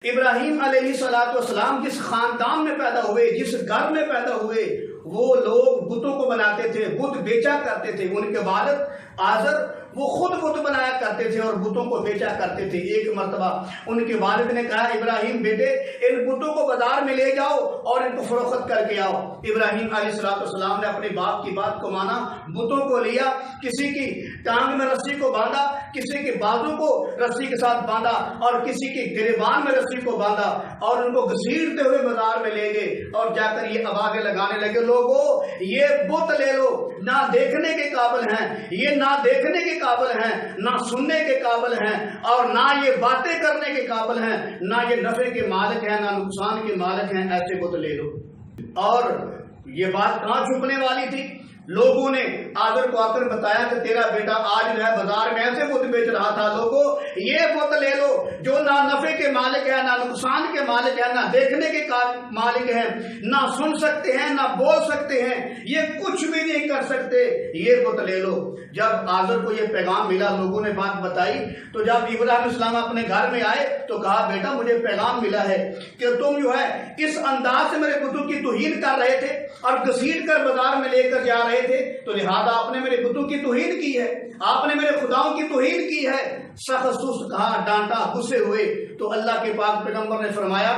ابراہیم علیہ السلام جس خاندان میں پیدا ہوئے، جس گھر میں پیدا ہوئے، وہ لوگ بتوں کو بناتے تھے، بت بیچا کرتے تھے۔ ان کے والد آزر وہ خود بت بنایا کرتے تھے اور بتوں کو بیچا کرتے تھے۔ ایک مرتبہ ان کے والد نے کہا، ابراہیم بیٹے ان بتوں کو بازار میں لے جاؤ اور ان کو فروخت کر کے آؤ۔ ابراہیم علیہ السلام نے اپنے باپ کی بات کو مانا، بتوں کو لیا، کسی کی ٹانگ میں رسی کو باندھا، کسی کے بازو کو رسی کے ساتھ باندھا اور کسی کی گریبان میں رسی کو باندھا اور ان کو گھسیٹتے ہوئے بازار میں لے گئے اور جا کر یہ آوازیں لگانے لگے، لوگوں یہ بت لے لو، نہ دیکھنے کے قابل ہیں، یہ نہ دیکھنے کے قابل ہیں، نہ سننے کے قابل ہیں، اور نہ یہ باتیں کرنے کے قابل ہیں، نہ یہ نفع کے مالک ہیں، نہ نقصان کے مالک ہیں، ایسے بت لے لو۔ اور یہ بات کہاں چھپنے والی تھی؟ لوگوں نے آدر کو آ کر بتایا کہ تیرا بیٹا آج جو ہے بازار میں ایسے بت بیچ رہا تھا، لوگوں یہ بت لے لو جو نہ نفع کے مالک ہے، نہ نقصان کے مالک ہے، نہ دیکھنے کے مالک ہیں، نہ سن سکتے ہیں، نہ بول سکتے ہیں، یہ کچھ بھی نہیں کر سکتے، یہ بت لے لو۔ جب آزر کو یہ پیغام ملا، لوگوں نے بات بتائی، تو جب ابراہیم السلام اپنے گھر میں آئے تو کہا، بیٹا مجھے پیغام ملا ہے کہ تم جو ہے اس انداز سے میرے بتوں کی توہین کر رہے تھے اور گھسیٹ کر بازار میں لے کر جا رہے تھے، تو لہذا آپ نے میرے بتوں کی توہین کی ہے، آپ نے میرے خداؤں کی توہین کی ہے۔ سخت سست کہا، ڈانٹا، غصے ہوئے تو اللہ کے پاک پیغمبر نے فرمایا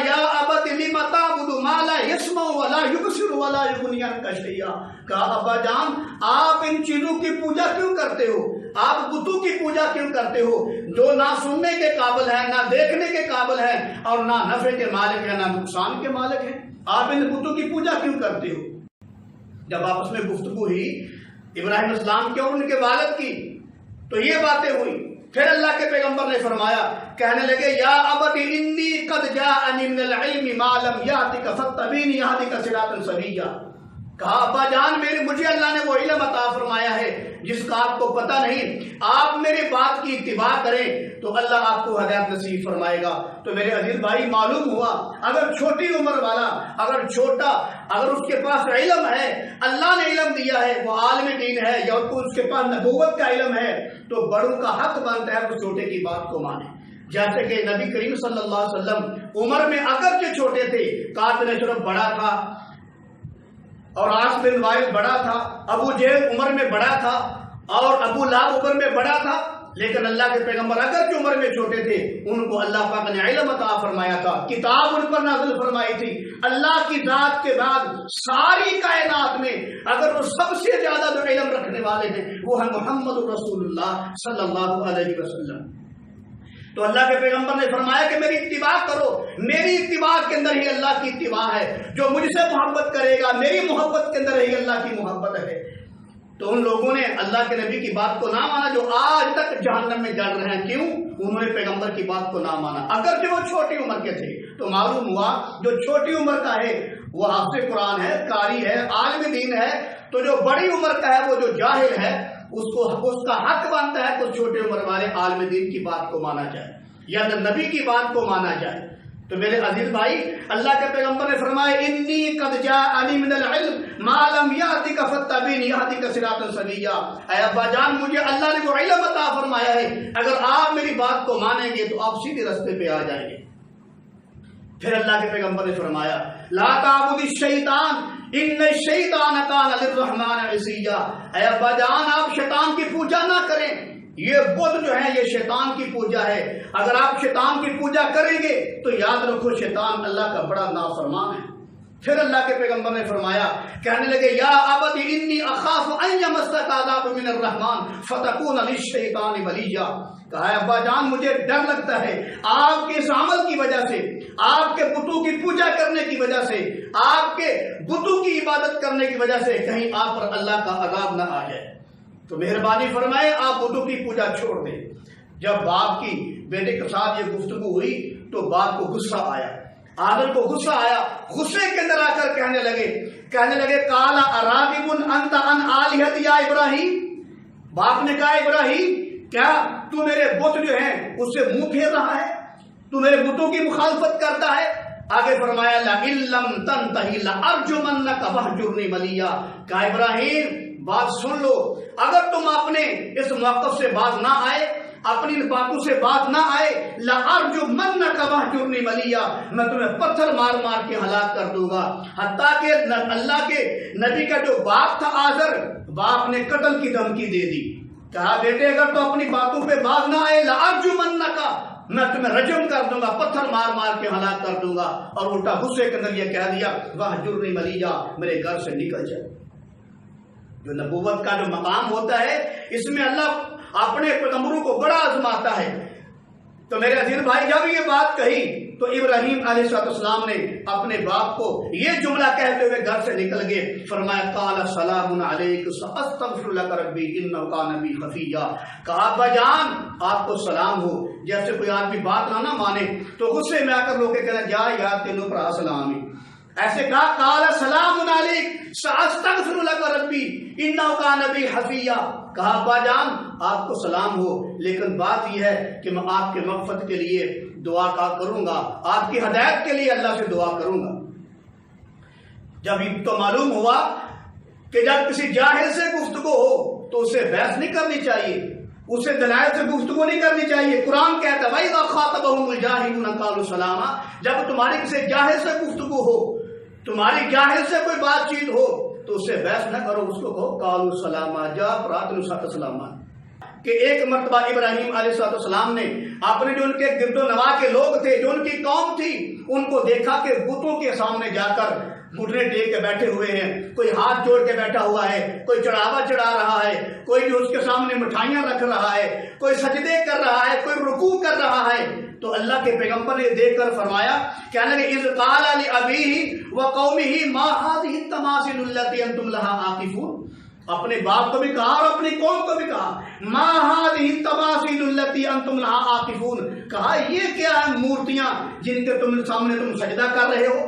یا ابت لم تعبد ما لا يسمع ولا يبصر ولا يغني عنك شيئا۔ کہا ابا جان آپ ان چیزوں کی پوجا کیوں کرتے ہو؟ آپ بتوں کی پوجا کیوں کرتے ہو جو نہ سننے کے قابل ہیں، نہ دیکھنے کے قابل ہیں، اور نہ نفع کے مالک ہیں، نہ نقصان کے مالک ہیں؟ آپ ان بتوں کی پوجا کیوں کرتے ہو؟ جب آپس میں گفتگو ہوئی ابراہیم السلام کی اور ان کے والد کی، تو یہ باتیں ہوئی۔ پھر اللہ کے پیغمبر نے فرمایا، کہنے لگے یا ابت انی قد جاءنی من العلم ما لم یاتک فاتبعنی اہدک صراطا سویا۔ کہا ابا جان مجھے اللہ نے وہ علم عطا فرمایا ہے جس کا آپ کو پتہ نہیں، آپ میری بات کی اتباع کریں تو اللہ آپ کو ہدایت نصیب فرمائے گا۔ تو میرے عزیز بھائی معلوم ہوا، اگر چھوٹی عمر والا، اگر چھوٹا، اگر اس کے پاس علم ہے، اللہ نے علم دیا ہے، وہ عالم دین ہے یا اس کے پاس نبوت کا علم ہے، تو بڑوں کا حق بنتا ہے وہ چھوٹے کی بات کو مانے۔ جیسے کہ نبی کریم صلی اللہ علیہ وسلم عمر میں اگرچہ چھوٹے تھے، کعب بن اشرف بڑا تھا اور عاص بن وائل بڑا تھا، ابو جہل عمر میں بڑا تھا اور ابو لہب عمر میں بڑا تھا، لیکن اللہ کے پیغمبر اگرچہ عمر میں چھوٹے تھے، ان کو اللہ پاک نے علم عطا فرمایا تھا، کتاب ان پر نازل فرمائی تھی۔ اللہ کی ذات کے بعد ساری کائنات میں اگر وہ سب سے زیادہ جو علم رکھنے والے ہیں وہ ہے محمد رسول اللہ صلی اللہ علیہ وسلم۔ تو اللہ کے پیغمبر نے فرمایا کہ میری اتباع کرو، میری اتباع کے اندر ہی اللہ کی اتباع ہے، جو مجھ سے محبت کرے گا میری محبت کے اندر ہی اللہ کی محبت ہے۔ تو ان لوگوں نے اللہ کے نبی کی بات کو نہ مانا جو آج تک جہنم میں جل رہے ہیں۔ کیوں؟ انہوں نے پیغمبر کی بات کو نہ مانا، اگرچہ وہ چھوٹی عمر کے تھے۔ تو معلوم ہوا جو چھوٹی عمر کا ہے وہ حافظ قرآن ہے، قاری ہے، عالم دین ہے، تو جو بڑی عمر کا ہے وہ جو جاہل ہے اس کا حق بنتا ہے کہ چھوٹے عمر والے عالم دین کی بات کو مانا جائے یا نبی کی بات کو مانا جائے۔ تو میرے عزیز بھائی، اللہ کے پیغمبر نے فرمایا انی قد جاءنی من العلم ما لم یاتک فاتبعنی اہدک صراطا سویا۔ اے ابا جان مجھے اللہ نے وہ علم عطا فرمایا ہے، اگر آپ میری بات کو مانیں گے تو آپ سیدھے راستے پہ آ جائیں گے۔ پھر اللہ کے پیغمبر نے فرمایا لا تعبد الشیطان ان الشیطان کان للرحمن عصیا۔ اے ابا جان آپ شیطان کی پوجا نہ کریں، یہ بت جو ہے یہ شیطان کی پوجا ہے، اگر آپ شیطان کی پوجا کریں گے تو یاد رکھو شیطان اللہ کا بڑا نافرمان ہے۔ پھر اللہ کے پیغمبر نے فرمایا، کہنے لگے یا ابت انی اخاف ان یمسک عذاب من الرحمن فتکون للشیطان ولیا۔ کہا ہے ابا جان مجھے ڈر لگتا ہے آپ کے اس عمل کی وجہ سے، آپ کے بتوں کی پوجا کرنے کی وجہ سے، آپ کے بتوں کی عبادت کرنے کی وجہ سے کہیں آپ پر اللہ کا عذاب نہ آ جائے۔ تو مہربانی فرمائے آپ بتوں کی پوجا چھوڑ دیں۔ جب باپ کی بیٹے کے ساتھ یہ گفتگو ہوئی تو باپ کو غصہ آیا، آدم کو غصہ آیا، غصے کے اندر آ کر کہنے لگے قال اراغب انت عن آلہتی یا ابراہیم۔ باپ نے کہا ابراہیم کیا تو میرے بت جو ہیں اس سے منہ پھیر رہا ہے، تو میرے بتوں کی مخالفت کرتا ہے؟ آگے فرمایا لئن لم تنتہی لارجمنک واہجرنی ملیا۔ کہا ابراہیم بات سن لو، اگر تم اپنے اس موقف سے باز نہ آئے، اپنی ان باتوں سے بات نہ آئے لَأَرْجُمَنَّكَ وَاهْجُرْنِي مَلِيًّا، میں تمہیں پتھر مار مار کے ہلاک کر دوں گا۔ حتیٰ کہ اللہ کے نبی کا جو باپ تھا آزر، باپ نے قتل کی دھمکی دے دی، کہا بیٹے اگر تو اپنی باتوں پہ باز نہ آئے لَأَرْجُمَنَّكَ، میں تمہیں رجم کر دوں گا، پتھر مار مار کے ہلاک کر دوں گا۔ اور الٹا غصے کے اندر یہ کہہ دیا وَاهْجُرْنِي مَلِيًّا، میرے گھر سے نکل جائے۔ جو نبوت کا جو مقام ہوتا ہے، اس میں اللہ اپنے پیغمبروں کو بڑا آزماتا ہے۔ تو میرے عزیز بھائی، جب یہ بات کہی تو ابراہیم علیہ السلام نے اپنے باپ کو یہ جملہ کہتے ہوئے گھر سے نکل گئے، فرمایا قال سلام علیک ساستغفر لک ربی انہ کان بی خفیا، کہا ابا جان آپ کو سلام ہو۔ جیسے کوئی آدمی بات نہ مانے تو غصے میں آ کر لوگ کہتے ہیں جا یار تینوں پر سلام ہے، ایسے کہا قال سلام علیک ساستغفر لک ربی انہ کان بی خفیا، کہا ابا جان آپ کو سلام ہو، لیکن بات یہ ہے کہ میں آپ کے مغفرت کے لیے دعا کروں گا، آپ کی ہدایت کے لیے اللہ سے دعا کروں گا۔ جب تو معلوم ہوا کہ جب کسی جاہل سے گفتگو ہو تو اسے بحث نہیں کرنی چاہیے، اسے دلائل سے گفتگو نہیں کرنی چاہیے۔ قرآن کہتا ہے وَإِذَا خَاطَبَهُمُ الْجَاهِلُونَ قَالُوا سَلَامًا، جب تمہاری کسی جاہل سے گفتگو ہو، تمہاری جاہل سے کوئی بات چیت ہو تو اس سے بحث نہ کرو، اس کو کہو قَالُوا سَلَامًا، جا پراتن سات سلاما۔ کہ ایک مرتبہ ابراہیم علیہ السلام نے اپنے جو ان کے گرد و نواح کے لوگ تھے، جو ان کی قوم تھی، ان کو دیکھا کہ بتوں کے سامنے جا کر گھٹنے ٹیک کے بیٹھے ہوئے ہیں، کوئی ہاتھ جوڑ کے بیٹھا ہوا ہے، کوئی چڑھاوا چڑھا رہا ہے، کوئی جو اس کے سامنے مٹھائیاں رکھ رہا ہے، کوئی سجدے کر رہا ہے، کوئی رکوع کر رہا ہے۔ تو اللہ کے پیغمبر نے دیکھ کر فرمایا کہنے لگے اذ قال لأبیہ وقومہ ما هذه التماثیل التي انتم لها عاکفون، اپنے باپ کو بھی کہا اور اپنی قوم کو بھی کہا ما هذه التماثیل التي انتم لها عاکفون، کہا یہ کیا ہے مورتیاں جن کے سامنے تم سجدہ کر رہے ہو،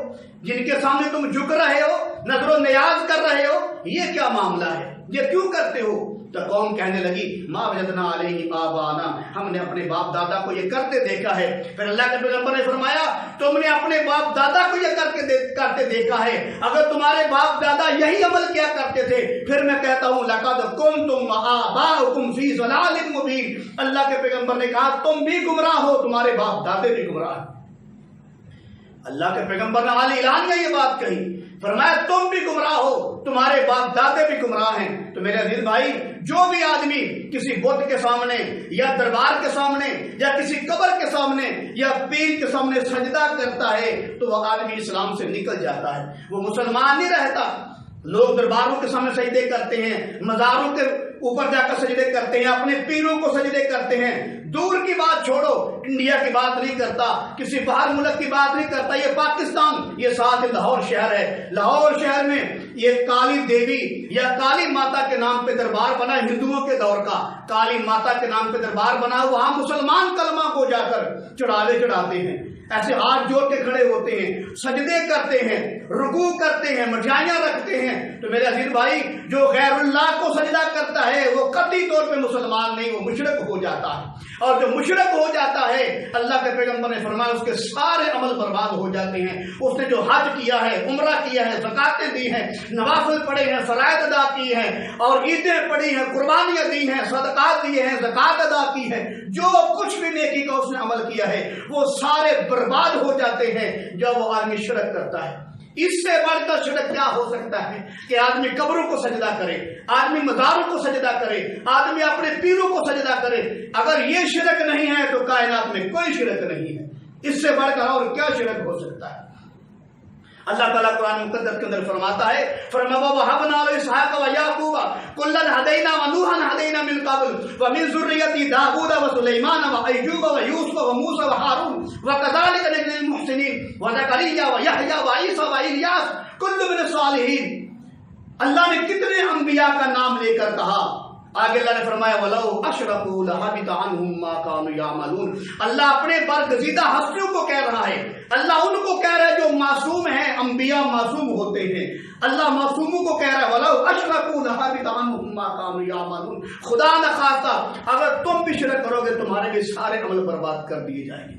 جن کے سامنے تم جھک رہے ہو، نظر و نیاز کر رہے ہو، یہ کیا معاملہ ہے، یہ کیوں کرتے ہو؟ تو قوم کہنے لگی ما وجدنا علیہ آبانا، ہم نے اپنے باپ دادا کو یہ کرتے دیکھا ہے۔ پھر اللہ کے پیغمبر نے فرمایا تم نے اپنے باپ دادا کو یہ کرتے دیکھا ہے، اگر تمہارے باپ دادا یہی عمل کیا کرتے تھے پھر میں کہتا ہوں لقد کنتم وآباؤکم فی ضلال مبین، اللہ کے پیغمبر نے کہا تم بھی گمراہ ہو، تمہارے باپ دادے بھی گمراہ ہیں۔ اللہ کے پیغمبر نے عالی اعلانیہ یہ بات کہی، فرمایا تم بھی گمراہ ہو، تمہارے باپ دادے بھی گمراہ ہیں۔ تو میرے عزیز بھائی، جو بھی آدمی کسی بت کے سامنے یا دربار کے سامنے یا کسی قبر کے سامنے یا پیر کے سامنے سجدہ کرتا ہے تو وہ آدمی اسلام سے نکل جاتا ہے، وہ مسلمان نہیں رہتا۔ لوگ درباروں کے سامنے سجدے کرتے ہیں، مزاروں کے اوپر جا کر سجدے کرتے ہیں، اپنے پیروں کو سجدے کرتے ہیں، دور کی بات چھوڑو، انڈیا کی بات نہیں کرتا، کسی باہر ملک کی بات نہیں کرتا، یہ پاکستان، یہ ساتھ لاہور شہر ہے، لاہور شہر میں یہ کالی دیوی یا کالی ماتا کے نام پہ دربار بنا، ہندوؤں کے دور کا کالی ماتا کے نام پہ دربار بنا، وہاں مسلمان کلمہ کو جا کر چڑھاوے چڑھاتے ہیں، ایسے ہاتھ جوڑ کے کھڑے ہوتے ہیں، سجدے کرتے ہیں، رکوع کرتے ہیں، مٹھائیاں رکھتے ہیں۔ تو میرے عزیز بھائی، جو غیر اللہ کو سجدہ کرتا ہے وہ قطعی طور پہ مسلمان نہیں، وہ مشرک ہو جاتا ہے، اور جو مشرک ہو جاتا ہے اللہ کے پیغمبر نے فرمایا اس کے سارے عمل برباد ہو جاتے ہیں۔ اس نے جو حج کیا ہے، عمرہ کیا ہے، زکاتیں دی ہیں، نوافل پڑھے ہیں، فرائض ادا کی ہیں، اور عیدیں پڑھی ہیں، قربانیاں دی ہیں، صدقات دیے ہیں، زکات ادا کی ہے، جو کچھ بھی نیکی کا اس نے عمل کیا ہے وہ سارے برباد ہو جاتے ہیں جب وہ آدمی شرک کرتا ہے۔ اس سے بڑھ کر شرک کیا ہو سکتا ہے کہ آدمی قبروں کو سجدہ کرے، آدمی مزاروں کو سجدہ کرے، آدمی اپنے پیروں کو سجدہ کرے۔ اگر یہ شرک نہیں ہے تو کائنات میں کوئی شرک نہیں ہے، اس سے بڑھ کر اور کیا شرک ہو سکتا ہے؟ اللہ تعالیٰ قرآن مقدس کے اندر فرماتا ہے فرمایا وَوَهَبْنَا لِإِسْحَاقَ وَيَعْقُوبَ كُلًّا هَدَيْنَا وَنُوحًا هَدَيْنَا مِن قَبْلُ وَمِن ذُرِّيَّتِ دَاوُودَ وَسُلَيْمَانَ وَأَيُّوبَ وَيُوسُفَ وَمُوسَى وَهَارُونَ وَكَذَلِكَ نَجْزِي الْمُحْسِنِينَ وَزَكَرِيَّا وَيَحْيَىٰ وَعِيسَىٰ وَإِلْيَاسَ كُلٌّ مِنَ الصَّالِحِينَ۔ اللہ نے کتنے انبیاء کا نام لے کر کہا، آگے اللہ نے فرمایا وَلَوْ أَشْرَكُوا لَحَبِطَ عَنْهُمْ مَا كَانُوا يَعْمَلُونَ۔ اللہ اپنے برگزیدہ ہستیوں کو کہہ رہا ہے، اللہ ان کو کہہ رہا ہے جو معصوم ہیں، انبیاء معصوم ہوتے ہیں، اللہ معصوموں کو کہہ رہا ہے وَلَوْ أَشْرَكُوا لَحَبِطَ عَنْهُمْ مَا كَانُوا يَعْمَلُونَ۔ خدا نخواستہ اگر تم بھی شرک کرو گے تمہارے بھی سارے عمل برباد کر دیے جائیں گے۔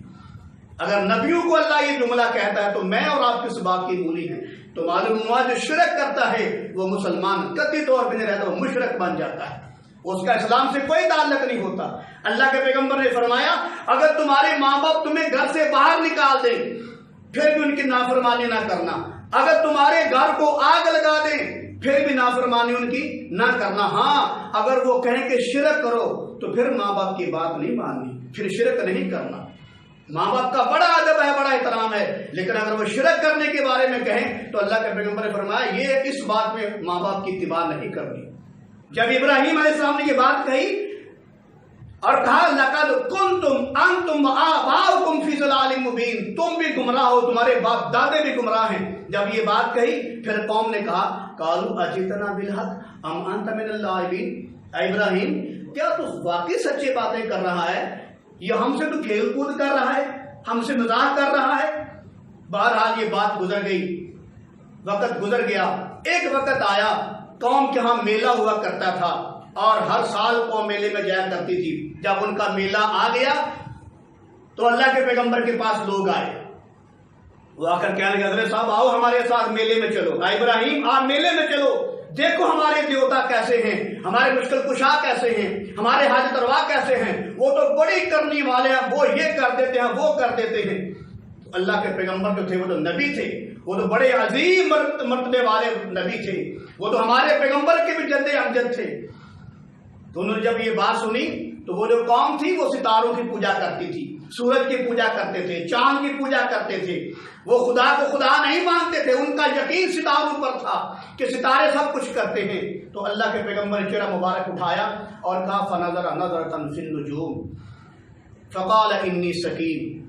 اگر نبیوں کو اللہ یہ جملہ کہتا ہے تو میں اور آپ کس بات کی مولی ہیں؟ تو معلوم ہوا جو شرک کرتا ہے وہ مسلمان قطعی طور پہ نہیں رہتا، وہ مشرک بن جاتا ہے، اس کا اسلام سے کوئی تعلق نہیں ہوتا۔ اللہ کے پیغمبر نے فرمایا اگر تمہارے ماں باپ تمہیں گھر سے باہر نکال دیں پھر بھی ان کی نافرمانی نہ کرنا، اگر تمہارے گھر کو آگ لگا دیں پھر بھی نافرمانی ان کی نہ کرنا، ہاں اگر وہ کہیں کہ شرک کرو تو پھر ماں باپ کی بات نہیں ماننی، پھر شرک نہیں کرنا۔ ماں باپ کا بڑا ادب ہے، بڑا احترام ہے، لیکن اگر وہ شرک کرنے کے بارے میں کہیں تو اللہ کے پیغمبر نے فرمایا یہ اس بات میں ماں باپ کی اتباع نہیں کرنی۔ جب ابراہیم علیہ السلام نے یہ بات کہی اور کہا لَقَدْ كُنْتُمْ أَنْتُمْ وَآبَاؤُكُمْ فِي ضَلَالٍ مُبِينٍ، تم بھی گمراہ ہو، تمہارے باپ دادے بھی گمراہ ہیں، جب یہ بات کہی پھر قوم نے کہا قَالُوا أَجِئْتَنَا بِالْحَقِّ أَمْ أَنْتَ مِنَ اللَّاعِبِينَ، اے ابراہیم کیا تو واقعی سچی باتیں کر رہا ہے، یہ ہم سے تو کھیل کود کر رہا ہے، ہم سے مذاق کر رہا ہے؟ بہرحال یہ بات گزر گئی، وقت گزر گیا، ایک وقت آیا قوم کے ہاں میلہ ہوا کرتا تھا اور ہر سال قوم میلے میں جایا کرتی تھی۔ جب ان کا میلہ آ گیا تو اللہ کے پیغمبر کے پاس لوگ آئے، وہ آ کر کہنے لگے حضرت صاحب آؤ ہمارے ساتھ میلے میں چلو، اے ابراہیم آپ میلے میں چلو، دیکھو ہمارے دیوتا کیسے ہیں، ہمارے مشکل کشا کیسے ہیں، ہمارے حاجت روا کیسے ہیں، وہ تو بڑی کرنی والے ہیں، وہ یہ کر دیتے ہیں وہ کر دیتے ہیں۔ اللہ کے پیغمبر جو تھے وہ تو نبی تھے، وہ تو بڑے عظیم مرتبے والے نبی تھے، وہ تو ہمارے پیغمبر کے بھی جد امجد تھے۔ تو انہوں نے جب یہ بات سنی تو وہ جو قوم تھی وہ ستاروں کی پوجا کرتی تھی، سورج کی پوجا کرتے تھے، چاند کی پوجا کرتے تھے، وہ خدا کو خدا نہیں مانتے تھے، ان کا یقین ستاروں پر تھا کہ ستارے سب کچھ کرتے ہیں۔ تو اللہ کے پیغمبر نے چہرہ مبارک اٹھایا اور کہا فنظر نظرۃ فی النجوم فقال انی سقیم،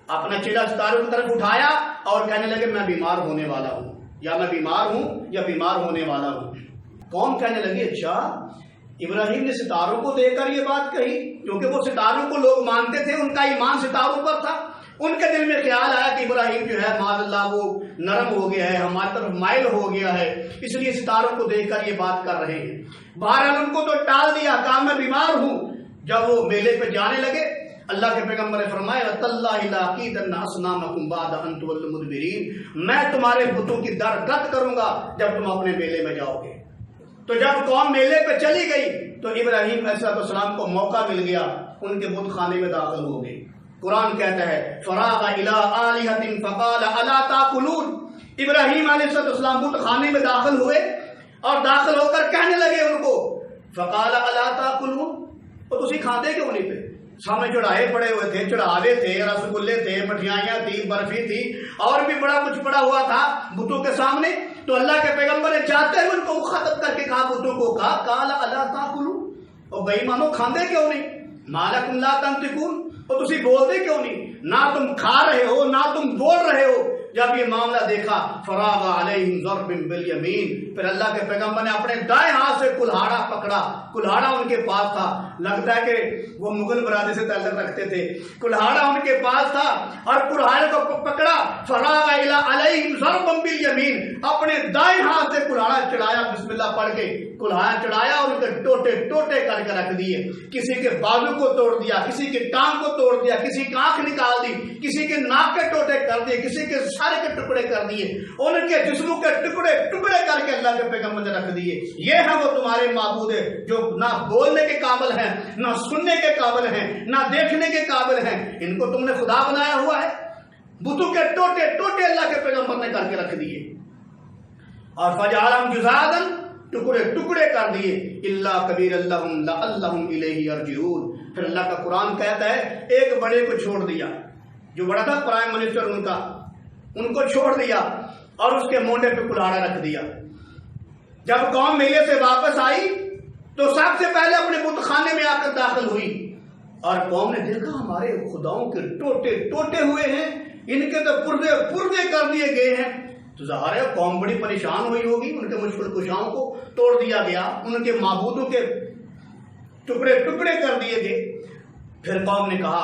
اپنا چہرہ ستاروں کی طرف اٹھایا اور کہنے لگے میں بیمار ہونے والا ہوں، یا میں بیمار ہوں یا بیمار ہونے والا ہوں۔ قوم کہنے لگی اچھا ابراہیم نے ستاروں کو دیکھ کر یہ بات کہی، کیونکہ وہ ستاروں کو لوگ مانتے تھے، ان کا ایمان ستاروں پر تھا۔ ان کے دل میں خیال آیا کہ ابراہیم جو ہے معاذ اللہ وہ نرم ہو گیا ہے، ہماری طرف مائل ہو گیا ہے، اس لیے ستاروں کو دیکھ کر یہ بات کر رہے ہیں۔ بہرحال ان کو تو ٹال دیا، کہا میں بیمار ہوں۔ جب وہ میلے پہ جانے لگے اللہ کے پیغمبر نے فرمایا تَاللَّهِ لَأَكِيدَنَّ أَصْنَامَكُمْ بَعْدَ أَن تُوَلُّوا مُدْبِرِينَ، میں تمہارے بتوں کی درگت کروں گا جب تم اپنے میلے میں جاؤ گے۔ تو جب قوم میلے پہ چلی گئی تو ابراہیم علیہ السلام کو موقع مل گیا، ان کے بت خانے میں داخل ہو گئے۔ قرآن کہتا ہے فراغ الی آلہۃ فقال الا تاکلون، ابراہیم علیہ السلام بت خانے میں داخل ہوئے اور داخل ہو کر کہنے لگے ان کو فقال الا تاکلون، تو تسی کھاتے کیوں نہیں پہ؟ سامنے چڑھائے پڑے ہوئے تھے، چڑھاوے تھے، رسگلے تھے، مٹھیائیاں تھی، برفی تھی، اور بھی بڑا کچھ پڑا ہوا تھا بتوں کے سامنے۔ تو اللہ کے پیغمبر نے چاہتے ہوئے ان کو مخاطب کر کے کہا بتوں کو، کہا قال الا تاکلون، اور بے ایمانو کھاندے کیوں نہیں؟ ما لکم لا تنطقون، اور تسی بولتے کیوں نہیں؟ نہ تم کھا رہے ہو نہ تم بول رہے ہو۔ جب یہ معاملہ دیکھا فراغ علیہم ضرب بالیمین، پھر اللہ کے پیغمبر نے اپنے دائیں ہاتھ سے کلہاڑا پکڑا، کلہاڑا ان کے پاس تھا، لگتا ہے کہ وہ مغل برادری سے تعلق رکھتے تھے، کلہاڑا ان کے پاس تھا اور کلہاڑے کو پکڑا، فراغ علیہم ضرب بالیمین، اپنے دائیں ہاتھ سے کلہاڑا چڑھایا، بسم اللہ پڑھ کے کلہاڑا چڑھایا اور ان کے ٹوٹے ٹوٹے کر کے رکھ دیے، کسی کے بازو کو توڑ دیا، کسی کے ٹانگ کو توڑ دیا، کسی کی آنکھ نکال دی، کسی کے ناک کے ٹوٹے کر دیے، کسی کے سر کے ٹکڑے کر دیے، ان کے جسموں کے ٹکڑے ٹکڑے کر کے اللہ کے پیغمبر نے رکھ دیے۔ یہ ہیں وہ تمہارے معبود جو نہ بولنے کے قابل ہیں، نہ سننے کے قابل ہیں، نہ دیکھنے کے قابل ہیں، ان کو تم نے خدا بنایا ہوا ہے۔ بتوں کے ٹوٹے ٹوٹے اللہ کے پیغمبر نے کر کے رکھ دیے اور فجعلہم جذاذا، ٹکڑے ٹکڑے کر دیے، الا کبیر لہم لعلہم الیہ یرجعون۔ پھر اللہ کا قرآن کہتا ہے ایک بڑے کو چھوڑ دیا، جو بڑا تھا پرائم منسٹر ان کا، ان کو چھوڑ دیا اور اس کے مونڈے پہ کلہاڑا رکھ دیا۔ جب قوم میلے سے واپس آئی تو سب سے پہلے اپنے بت خانے میں آ کر داخل ہوئی اور قوم نے دیکھا ہمارے خداؤں کے ٹوٹے ٹوٹے ہوئے ہیں، ان کے تو پردے پردے کر دیے گئے ہیں۔ تو ظاہر ہے قوم بڑی پریشان ہوئی ہوگی، ان کے مشکل کشاؤں کو توڑ دیا گیا، ان کے معبودوں کے ٹکڑے ٹکڑے کر دیے گئے۔ پھر قوم نے کہا،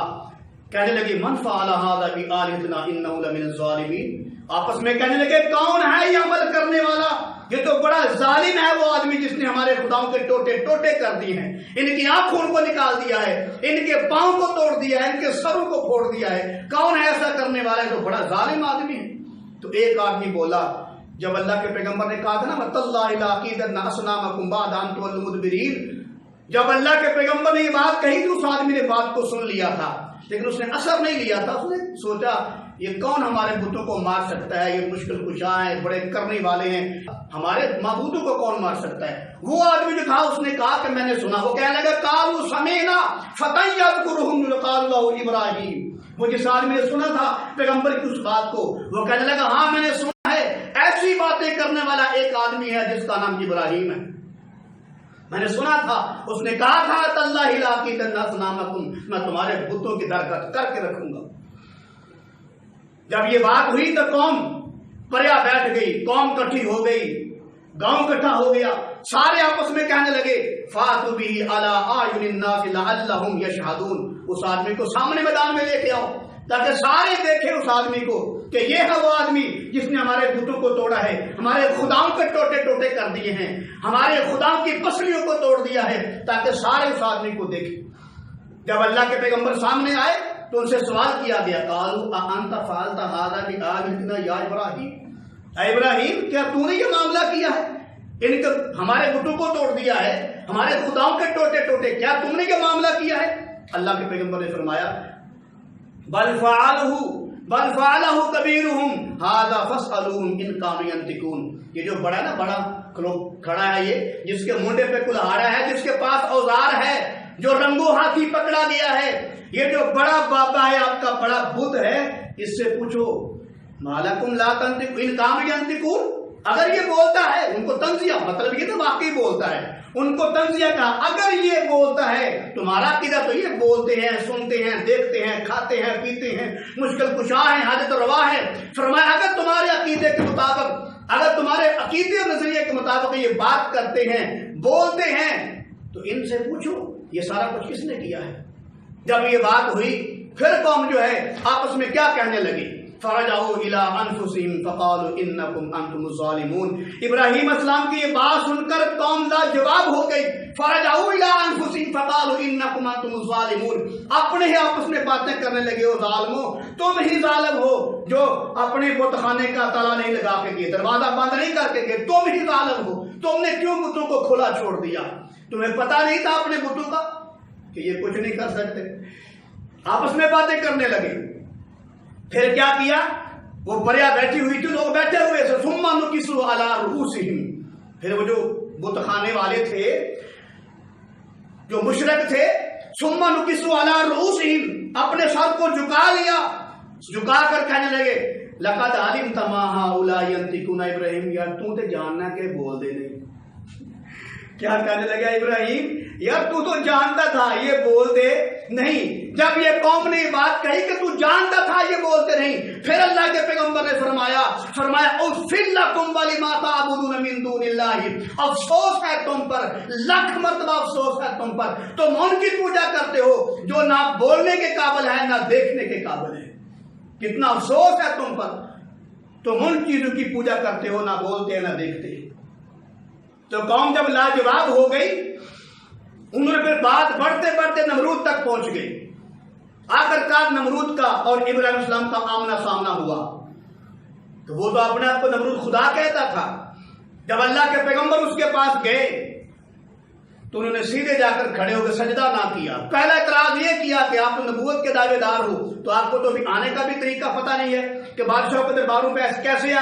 کہنے لگے من فعل هذا بآلهتنا انه لمن الظالمین، آپس میں کہنے لگے کون ہے یہ عمل کرنے والا؟ یہ تو بڑا ظالم ہے وہ آدمی جس نے ہمارے خداؤں کے ٹوٹے ٹوٹے کر دیے ہیں، ان کی آنکھوں کو نکال دیا ہے، ان کے پاؤں کو توڑ دیا ہے، ان کے سروں کو پھوڑ دیا ہے، کون ہے ایسا کرنے والا ہے؟ تو بڑا ظالم آدمی ہے۔ تو ایک آدمی بولا، جب اللہ کے پیغمبر نے کہا تھا نا وَتَاللَّهِ لَأَكِيدَنَّ أَصْنَامَكُمْ بَعْدَ أَن تُوَلُّوا مُدْبِرِينَ، جب اللہ کے پیغمبر نے یہ بات کہی تو اس آدمی نے بات کو سن لیا تھا، لیکن اس نے اثر نہیں لیا تھا. اس نے سوچا یہ کون ہمارے بتوں کو مار سکتا ہے، یہ مشکل کشا ہیں، بڑے کرنے والے ہیں، ہمارے معبودوں کو کون مار سکتا ہے. وہ آدمی جو تھا اس نے کہا کہ میں نے سنا. وہ کہنے لگا قالوا سمعنا فتى يذكرهم يقال له ابراہیم. وہ جس آدمی نے سنا تھا پیغمبر کی اس بات کو، وہ کہنے لگا ہاں میں نے سنا ہے، ایسی باتیں کرنے والا ایک آدمی ہے جس کا نام ابراہیم ہے، میں نے سنا تھا. اس نے کہا تھا تاللہ لاقیتن اصنامکم، میں تمہارے بتوں کی درگت کر کے رکھوں گا. جب یہ بات ہوئی تو قوم پریا بیٹھ گئی، قوم کٹھی ہو گئی، گاؤں کٹھا ہو گیا. سارے آپس میں کہنے لگے فاتوا به علی اعین الناس لعلهم یشهدون. اس آدمی کو سامنے میدان میں لے کے آؤ تاکہ سارے دیکھیں اس آدمی کو کہ یہ ہے وہ آدمی جس نے ہمارے بتوں کو توڑا ہے، ہمارے خداؤں کے ٹوٹے ٹوٹے کر دیے ہیں، ہمارے خداؤں کی پسلیوں کو توڑ دیا ہے، تاکہ سارے اس آدمی کو دیکھیں. جب اللہ کے پیغمبر سامنے آئے تو ان سے سوال کیا گیا قالوا اانت فعلت هذا بآلهتنا یا ابراہیم. اے ابراہیم کیا تو نے یہ معاملہ کیا ہے، ان کے ہمارے بتوں کو توڑ دیا ہے، ہمارے خداؤں کے ٹوٹے ٹوٹے، کیا تم نے یہ معاملہ کیا ہے؟ اللہ کے پیغمبر نے فرمایا بل فعلہ کبیرہم ھذا فاسألوہم ان کانوا ینطقون. یہ جو بڑا نا بڑا کھڑا ہے، یہ جس کے منڈے پہ کلہاڑا ہے، جس کے پاس اوزار ہے، جو رنگو ہاتھی پکڑا گیا ہے، یہ جو بڑا بابا ہے آپ کا، بڑا بت ہے، اس سے پوچھو مالکم لا تنطقون ان کانوا ینطقون. اگر یہ بولتا ہے، ان کو تنزیہ، مطلب یہ تو واقعی بولتا ہے، ان کو تنزیہ کہا اگر یہ بولتا ہے. تمہارا عقیدہ تو یہ بولتے ہیں، سنتے ہیں، دیکھتے ہیں، کھاتے ہیں، پیتے ہیں، مشکل کشا ہیں، حاجت روا ہے. فرمایا اگر تمہارے عقیدے کے مطابق، اگر تمہارے عقیدے اور نظریے کے مطابق یہ بات کرتے ہیں، بولتے ہیں، تو ان سے پوچھو یہ سارا کچھ کس نے کیا ہے. جب یہ بات ہوئی پھر قوم جو ہے آپس میں کیا کہنے لگی فرجعوا الى انفسهم فقالوا انکم انتم الظالمون. ابراہیم السلام کی یہ بات سن کر قوم لاجواب ہو گئی. فرجعوا الى انفسهم فقالوا انکم انتم الظالمون. اپنے ہی آپس میں باتیں کرنے لگے ہو ظالموں، تم ہی ظالم ہو جو اپنے بت خانے کا تالا نہیں لگا کے گئے، دروازہ بند نہیں کر کے گئے، تم ہی ظالم ہو. تم نے کیوں بتوں کو کھلا چھوڑ دیا؟ تمہیں پتہ نہیں تھا اپنے بتوں کا کہ یہ کچھ نہیں کر سکتے؟ آپس میں باتیں کرنے لگے. پھر کیا کیا؟ وہ پریا بیٹھی ہوئی تھی، لوگ بیٹھے ہوئے تھے. ثم نکسوا علی رؤوسہم. پھر وہ جو بت خانے والے تھے، جو مشرک تھے، ثم نکسوا علی رؤوسہم، اپنے سر کو جھکا لیا، جھکا کر کہنے لگے لقد علمت ما هؤلاء ينطقون. ابراہیم یار تو تے جاننا کہ بول دے نہیں. کیا کہنے لگا ابراہیم یار تو جانتا تھا یہ بولتے نہیں. جب یہ قوم نے یہ بات کہی کہ تو جانتا تھا یہ بولتے نہیں، پھر اللہ کے پیغمبر نے فرمایا اغفر لکم ولما تعبدون من دون اللہ. افسوس ہے تم پر، لاکھ مرتبہ افسوس ہے تم پر، تم ان کی پوجا کرتے ہو جو نہ بولنے کے قابل ہے نہ دیکھنے کے قابل ہے. کتنا افسوس ہے تم پر، تم ان چیزوں کی پوجا کرتے ہو، نہ بولتے نہ دیکھتے. تو قوم جب لاجواب ہو گئی، انہوں نے پھر بات بڑھتے بڑھتے نمرود تک پہنچ گئی. آخر کار نمرود کا اور ابراہیم السلام کا آمنا سامنا ہوا. تو وہ تو اپنے آپ کو نمرود خدا کہتا تھا. جب اللہ کے پیغمبر اس کے پاس گئے تو انہوں نے سیدھے جا کر کھڑے ہو کے سجدہ نہ کیا. پہلا اعتراض یہ کیا کہ آپ نبوت کے دعوے دار ہو تو آپ کو تو ابھی آنے کا بھی طریقہ پتہ نہیں ہے کہ بادشاہوں کے درباروں پہ کیسے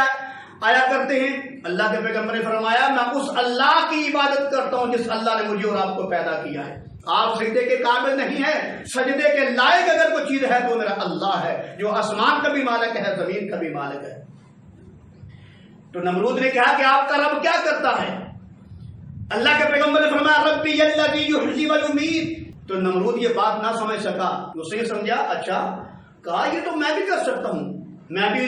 آیا کرتے ہیں. اللہ کے پیغمبر نے فرمایا میں اس اللہ کی عبادت کرتا ہوں جس اللہ نے مجھے اور آپ کو پیدا کیا ہے. آپ سجدے کے قابل نہیں ہے، سجدے کے لائق اگر کوئی چیز ہے تو میرا اللہ ہے جو آسمان کا بھی مالک ہے، زمین کا بھی مالک ہے. تو نمرود نے کہا کہ آپ کا رب کیا کرتا ہے؟ اللہ کے پیغمبر نے فرمایا ربی الذی یحیی ویمیت. تو نمرود یہ بات نہ سمجھ سکا. اس نے سمجھا اچھا کہا یہ تو میں بھی کر سکتا ہوں، میں بھی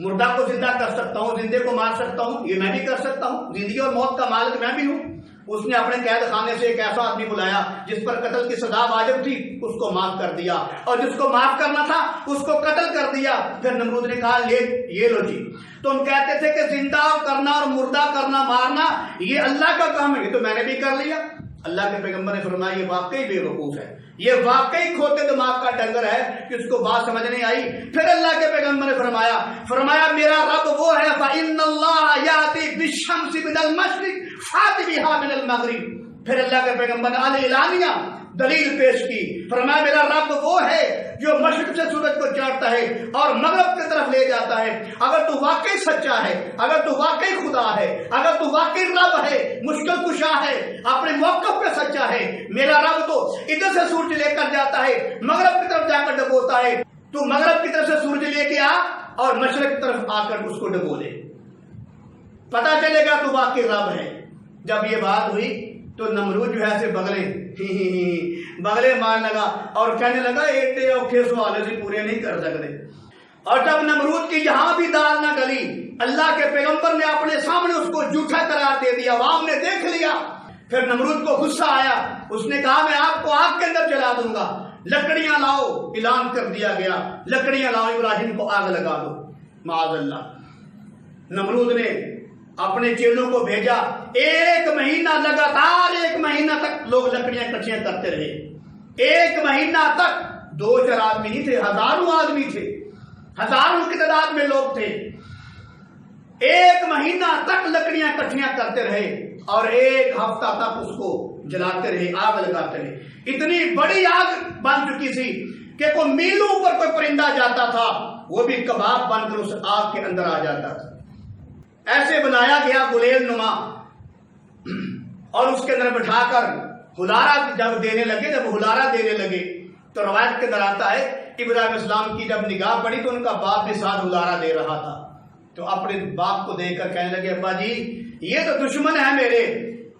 مردہ کو زندہ کر سکتا ہوں، زندے کو مار سکتا ہوں، یہ میں بھی کر سکتا ہوں، زندگی اور موت کا مالک میں بھی ہوں. اس نے اپنے قید خانے سے ایک ایسا آدمی بلایا جس پر قتل کی سزا واجب تھی، اس کو معاف کر دیا، اور جس کو معاف کرنا تھا اس کو قتل کر دیا. پھر نمرود نے کہا یہ لو جی، تم کہتے تھے کہ زندہ کرنا اور مردہ کرنا مارنا یہ اللہ کا کام ہے، یہ تو میں نے بھی کر لیا. اللہ کے پیغمبر نے فرمایا یہ واقعی بے وقوف ہے، یہ واقعی کھوتے دماغ کا ڈنگر ہے کہ اس کو بات سمجھ نہیں آئی. پھر اللہ کے پیغمبر نے فرمایا میرا رب وہ ہے فَإِنَّ اللَّهَ يَأْتِي بِالشَّمْسِ مِنَ الْمَشْرِقِ فَأْتِ بِهَا مِنَ الْمَغْرِبِ. پھر اللہ کے پیغمبر نے اعلانیہ دلیل پیش کی، فرمایا میرا رب وہ ہے جو مشرق سے سورج کو چاٹتا ہے اور مغرب کی طرف لے جاتا ہے۔ اگر تو واقعی سچا ہے، اگر تو واقعی خدا ہے، اگر تو واقعی رب ہے، مشکل کشا ہے، اپنے موقف پہ سچا ہے، میرا رب تو ادھر سے سورج لے کر جاتا ہے، مغرب کی طرف جا کر ڈبوتا ہے، تو مغرب کی طرف سے سورج لے کے آ اور مشرق کی طرف آ کر اس کو ڈبو دے، پتا چلے گا تو واقعی رب ہے۔ جب یہ بات ہوئی تو نمرود جو ہے ایسے بغلے مار لگا اور کہنے لگا ایٹے اوکھے سوالے سے پورے نہیں کر سکتے۔ اور جب نمرود کی یہاں بھی دال نہ گلی، اللہ کے پیغمبر نے اپنے سامنے اس کو جھوٹا قرار دے دیا، عوام نے دیکھ لیا، پھر نمرود کو غصہ آیا، اس نے کہا میں آپ کو آگ کے اندر جلا دوں گا، لکڑیاں لاؤ، اعلان کر دیا گیا لکڑیاں لاؤ، ابراہیم کو آگ لگا دو۔ معاذ اللہ، نمرود نے اپنے چیلوں کو بھیجا، ایک مہینہ لگاتار، ایک مہینہ تک لوگ لکڑیاں اکٹھیاں کرتے رہے، ایک مہینہ تک 2-4 آدمی نہیں تھے، ہزاروں آدمی تھے، ہزاروں کی تعداد میں لوگ تھے، ایک مہینہ تک لکڑیاں اکٹھیاں کرتے رہے اور ایک ہفتہ تک اس کو جلاتے رہے، آگ لگاتے رہے۔ اتنی بڑی آگ بن چکی تھی کہ کوئی میلوں پر کوئی پرندہ جاتا تھا وہ بھی کباب بن کر اس آگ کے اندر آ جاتا تھا۔ ایسے بنایا گیا گلیل نما، اور اس کے اندر بٹھا کر ہلارا جب دینے لگے، جب ہلارا دینے لگے تو روایت کے اندر آتا ہے ابراہیم اسلام کی جب نگاہ پڑی تو ان کا باپ بھی ساتھ ہلارا دے رہا تھا، تو اپنے باپ کو دیکھ کر کہنے لگے ابا جی یہ تو دشمن ہے میرے،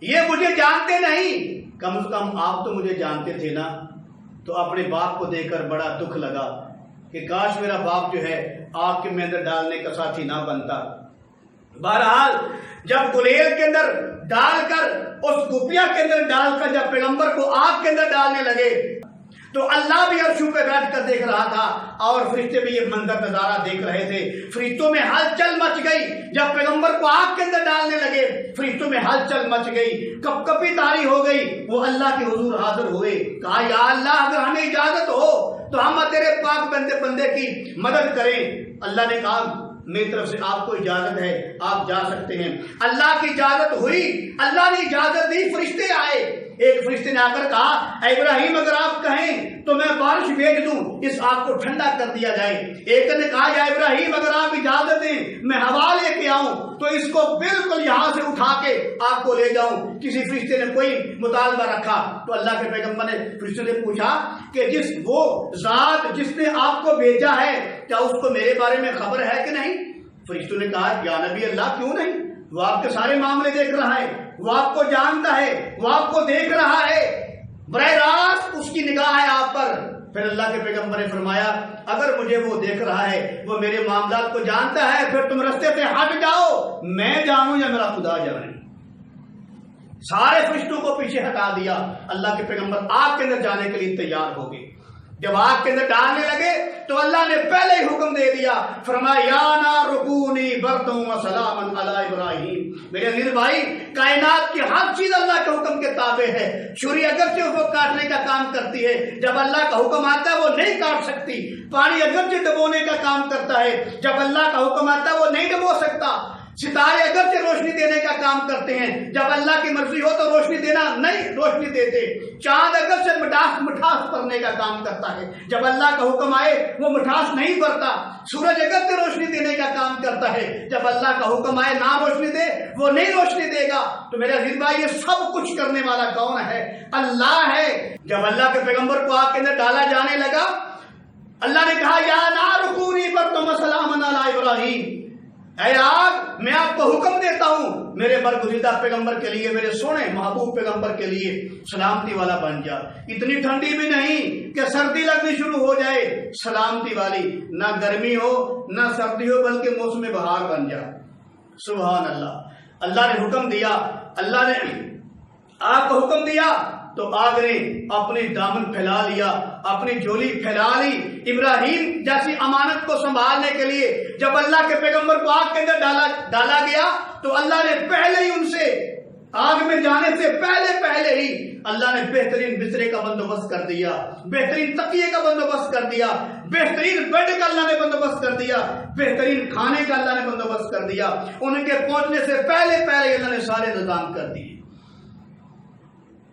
یہ مجھے جانتے نہیں، کم از کم آپ تو مجھے جانتے تھے نا۔ تو اپنے باپ کو دیکھ کر بڑا دکھ لگا کہ کاش میرا باپ جو ہے آگ کے اندر ڈالنے کا ساتھی نہ بنتا۔ بہرحال جب گلیل کے اندر ڈال کر، اس گپیا کے اندر ڈال کر جب پیغمبر کو آگ کے اندر ڈالنے لگے تو اللہ بھی عرشوں پہ بیٹھ کر دیکھ رہا تھا اور فرشتے بھی یہ منظر نظارہ دیکھ رہے تھے۔ فرشتوں میں ہلچل مچ گئی جب پیغمبر کو آگ کے اندر ڈالنے لگے، فرشتوں میں ہلچل مچ گئی، کپ کپی طاری ہو گئی، وہ اللہ کے حضور حاضر ہوئے، کہا یا اللہ اگر ہمیں اجازت ہو تو ہم تیرے پاک بندے کی مدد کریں۔ اللہ نے کہا میری طرف سے آپ کو اجازت ہے، آپ جا سکتے ہیں۔ اللہ کی اجازت ہوئی، اللہ نے اجازت دی، فرشتے آئے، ایک فرشتے نے آ کر کہا اے ابراہیم اگر آپ کہیں تو میں بارش بھیج دوں، اس آگ کو ٹھنڈا کر دیا جائے۔ ایک نے کہا یا ابراہیم اگر آپ اجازت دیں میں ہوا لے کے آؤں تو اس کو بالکل یہاں سے اٹھا کے آگ کو لے جاؤں۔ کسی فرشتے نے کوئی مطالبہ رکھا تو اللہ کے پیغمبر نے فرشتے نے پوچھا کہ وہ ذات جس نے آپ کو بھیجا ہے کیا اس کو میرے بارے میں خبر ہے کہ نہیں؟ فرشتوں نے کہا یا نبی اللہ کیوں نہیں، وہ آپ کے سارے معاملے دیکھ رہا ہے، وہ آپ کو جانتا ہے، وہ آپ کو دیکھ رہا ہے، براہ راست اس کی نگاہ ہے آپ پر۔ پھر اللہ کے پیغمبر نے فرمایا اگر مجھے وہ دیکھ رہا ہے، وہ میرے معاملات کو جانتا ہے، پھر تم رستے سے ہٹ جاؤ، میں جانوں یا میرا خدا جانے۔ سارے فرشتوں کو پیچھے ہٹا دیا، اللہ کے پیغمبر آگ کے اندر جانے کے لیے تیار ہو گئے۔ جب آگ کے اندر ڈالنے لگے تو اللہ نے پہلے ہی حکم دے دیا، فرمایا یا نار کونی بردا وسلاما علی ابراہیم۔ میرے عزیز بھائی، کائنات کی ہر چیز اللہ کے حکم کے تابع ہے۔ چھری اگرچہ وہ کاٹنے کا کام کرتی ہے، جب اللہ کا حکم آتا ہے وہ نہیں کاٹ سکتی۔ پانی اگرچہ ڈبونے کا کام کرتا ہے، جب اللہ کا حکم آتا ہے وہ نہیں ڈبو سکتا۔ ستارے اگرچہ روشنی دینے کا کام کرتے ہیں، جب اللہ کی مرضی ہو تو روشنی دینا نہیں روشنی دیتے۔ چاند اگرچہ مٹھاس بھرنے کا کام کرتا ہے، جب اللہ کا حکم آئے وہ مٹھاس نہیں بھرتا۔ سورج اگرچہ روشنی دینے کا کام کرتا ہے، جب اللہ کا حکم آئے نہ روشنی دے وہ نہیں روشنی دے گا۔ تو میرے عزیز بھائی، یہ سب کچھ کرنے والا کون ہے؟ اللہ ہے۔ جب اللہ کے پیغمبر کو آگ کے اندر ڈالا جانے لگا، اللہ نے کہا یا نار کونی بردا وسلاما علی ابراہیم، اے آگ میں آپ کو حکم دیتا ہوں میرے برگزیدہ پیغمبر کے لیے، میرے سونے محبوب پیغمبر کے لیے سلامتی والا بن جا۔ اتنی ٹھنڈی بھی نہیں کہ سردی لگنی شروع ہو جائے، سلامتی والی، نہ گرمی ہو نہ سردی ہو بلکہ موسم بہار بن جا۔ سبحان اللہ۔ اللہ نے حکم دیا، اللہ نے آپ کو حکم دیا تو آگ نے اپنی دامن پھیلا لیا، اپنی جولی پھیلا لی۔ ابراہیم جیسی امانت کو سنبھالنے کے لیے جب اللہ کے پیغمبر کو آگ کے اندر ڈالا گیا تو اللہ نے پہلے ہی ان سے آگ میں جانے سے پہلے ہی اللہ نے بہترین بسترے کا بندوبست کر دیا، بہترین تکیے کا بندوبست کر دیا، بہترین بیڈ کا اللہ نے بندوبست کر دیا، بہترین کھانے کا اللہ نے بندوبست کر دیا۔ ان کے پہنچنے سے پہلے اللہ نے سارے انتظام کر دیے۔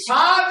7